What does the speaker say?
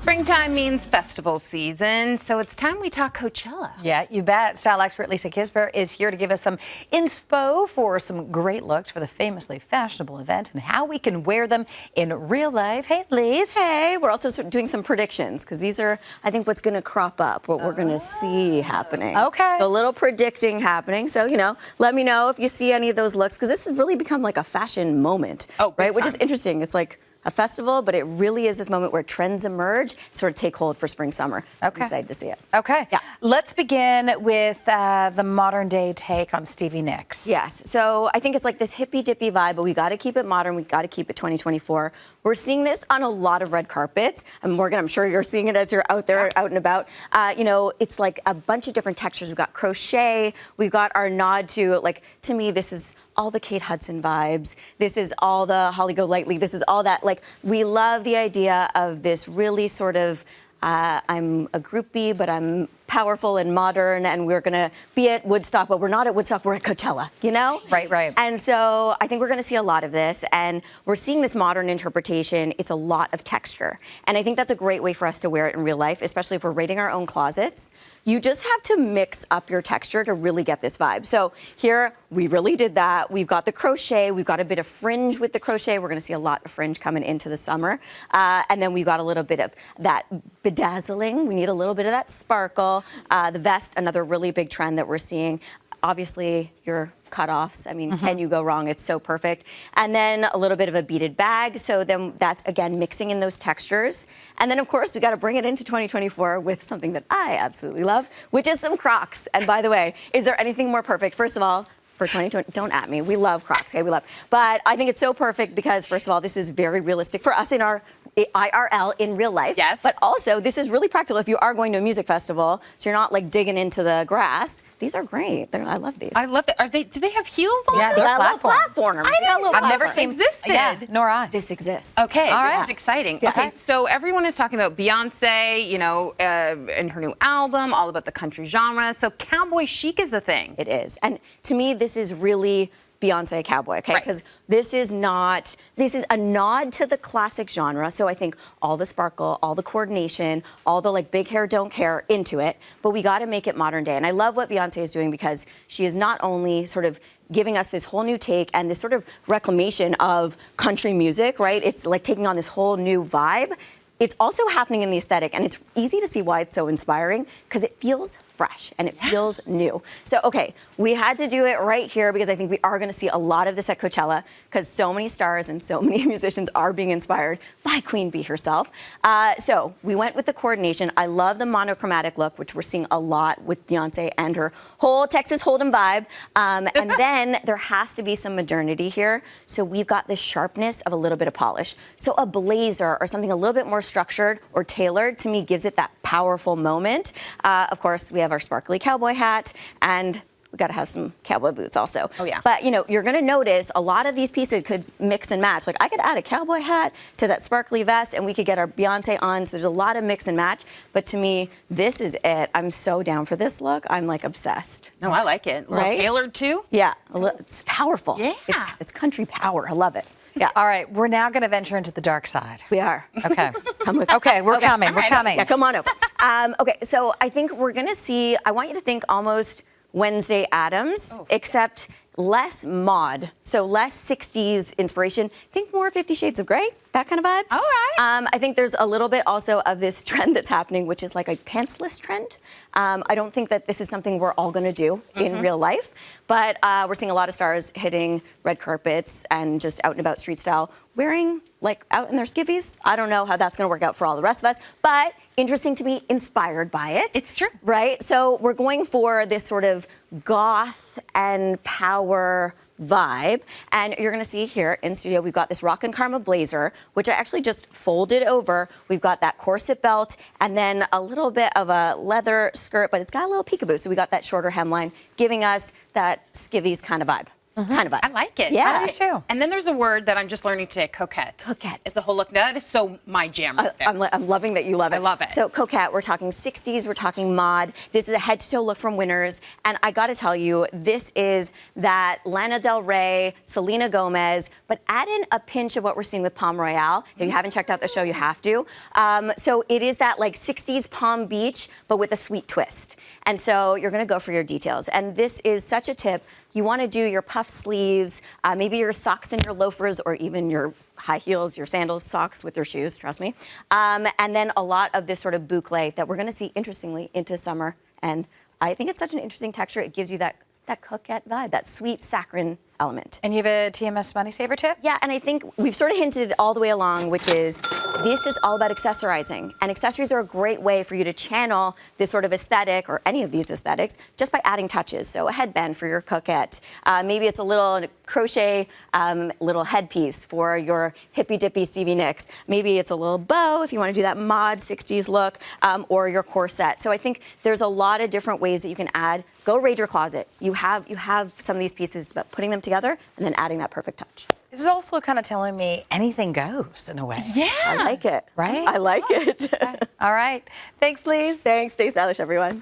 Springtime means festival season, so it's time we talk Coachella. Yeah, you bet. Style expert Lisa Kisber is here to give us some inspo for some great looks for the famously fashionable event and how we can wear them in real life. Hey, Lisa. Hey, we're also doing some predictions because these are, I think, what's going to crop up, what we're going to see happening. Okay. So a little predicting happening. So, let me know if you see any of those looks because this has really become like a fashion moment, right? Which is interesting. It's like a festival, but it really is this moment where trends emerge, sort of take hold for spring, summer. Okay. I'm excited to see it. Okay. Yeah. Let's begin with the modern day take on Stevie Nicks. Yes. So I think it's like this hippy dippy vibe, but we got to keep it modern. We got to keep it 2024. We're seeing this on a lot of red carpets. And Morgan, I'm sure you're seeing it as you're out there, out and about. It's like a bunch of different textures. We've got crochet. We've got our nod to, like, to me, this is all the Kate Hudson vibes. This is all the Holly Golightly. This is all that. Like, we love the idea of this really sort of, I'm a groupie, but I'm powerful and modern, and we're gonna be at Woodstock, but we're not at Woodstock, we're at Coachella, Right. And so I think we're gonna see a lot of this, and we're seeing this modern interpretation. It's a lot of texture. And I think that's a great way for us to wear it in real life, especially if we're raiding our own closets. You just have to mix up your texture to really get this vibe. So here, we really did that. We've got the crochet, we've got a bit of fringe with the crochet. We're gonna see a lot of fringe coming into the summer. And then we've got a little bit of that bedazzling. We need a little bit of that sparkle. The vest, another really big trend that we're seeing. Obviously, your cutoffs. I mean, can you go wrong? It's so perfect. And then a little bit of a beaded bag. So then that's, again, mixing in those textures. And then, of course, we got to bring it into 2024 with something that I absolutely love, which is some Crocs. And by the way, is there anything more perfect? First of all, for 2020, don't at me. We love Crocs, okay? We love. But I think it's so perfect because, first of all, this is very realistic for us in our IRL in real life. Yes. But also, this is really practical if you are going to a music festival, so you're not like digging into the grass. These are great. I love these. I love it. Do they have heels on? Yeah, them? they're platform. I've never seen existed. Yeah, nor I. This exists. Okay, All this right. is exciting. Yeah. Okay, so everyone is talking about Beyonce, in her new album, all about the country genre. So Cowboy chic is a thing. It is. And to me, this is really Beyonce Cowboy, okay? Right. Because this is a nod to the classic genre. So I think all the sparkle, all the coordination, all the like big hair, don't care into it, but we got to make it modern day. And I love what Beyonce is doing because she is not only sort of giving us this whole new take and this sort of reclamation of country music, right? It's like taking on this whole new vibe. It's also happening in the aesthetic, and it's easy to see why it's so inspiring because it feels fresh and it feels new. So, okay, we had to do it right here because I think we are going to see a lot of this at Coachella because so many stars and so many musicians are being inspired by Queen Bee herself. So we went with the coordination. I love the monochromatic look, which we're seeing a lot with Beyonce and her whole Texas Hold'em vibe. And then there has to be some modernity here. So we've got the sharpness of a little bit of polish. So a blazer or something a little bit more structured or tailored, to me, gives it that powerful moment. Of course, we have our sparkly cowboy hat, and we got to have some cowboy boots also. Oh, yeah. But, you're going to notice a lot of these pieces could mix and match. Like, I could add a cowboy hat to that sparkly vest, and we could get our Beyonce on. So there's a lot of mix and match. But to me, this is it. I'm so down for this look. I'm, like, obsessed. No, I like it. A little Right? tailored, too? Yeah. It's powerful. Yeah. It's country power. I love it. Yeah. All right, we're now going to venture into the dark side. We are. Okay. Come with Okay, we're coming. We're right. coming. Yeah, come on over. Okay, so I think we're going to see, I want you to think almost Wednesday Addams, except less mod, so less 60s inspiration. Think more 50 Shades of Grey, that kind of vibe. All right. I think there's a little bit also of this trend that's happening, which is like a pantsless trend. I don't think that this is something we're all going to do in real life, but we're seeing a lot of stars hitting red carpets and just out and about street style, wearing like out in their skivvies. I don't know how that's going to work out for all the rest of us, but interesting to be inspired by it. It's true. Right? So we're going for this sort of goth and power vibe. And you're going to see here in studio, we've got this Rock and Karma blazer, which I actually just folded over. We've got that corset belt and then a little bit of a leather skirt, but it's got a little peekaboo. So we got that shorter hemline, giving us that skivvies kind of vibe. kind of vibe. I like it. Yeah. I do too. And then there's a word that I'm just learning today, coquette. Coquette. It's the whole look. That is so my jam right there. I'm loving that you love it. I love it. So Coquette, we're talking 60s, we're talking mod. This is a head-to-toe look from Winners. And I got to tell you, this is that Lana Del Rey, Selena Gomez, but add in a pinch of what we're seeing with Palm Royale. If you haven't checked out the show, you have to. So it is that like 60s Palm Beach, but with a sweet twist. And so you're going to go for your details. And this is such a tip. You want to do your puff sleeves, maybe your socks and your loafers, or even your high heels, your sandals, socks with your shoes, trust me. And then a lot of this sort of boucle that we're going to see, interestingly, into summer. And I think it's such an interesting texture. It gives you that coquette vibe, that sweet saccharine element. And you have a TMS money saver tip? Yeah, and I think we've sort of hinted all the way along, which is this is all about accessorizing. And accessories are a great way for you to channel this sort of aesthetic, or any of these aesthetics, just by adding touches. So a headband for your coquette. Maybe it's a little crochet little headpiece for your hippy-dippy Stevie Nicks. Maybe it's a little bow if you want to do that mod 60s look, or your corset. So I think there's a lot of different ways that you can add. Go raid your closet. You have some of these pieces, but putting them together and then adding that perfect touch. This is also kind of telling me anything goes in a way. Yeah. I like it. Right? I like it. All right. Thanks, Lise. Thanks. Stay stylish, everyone.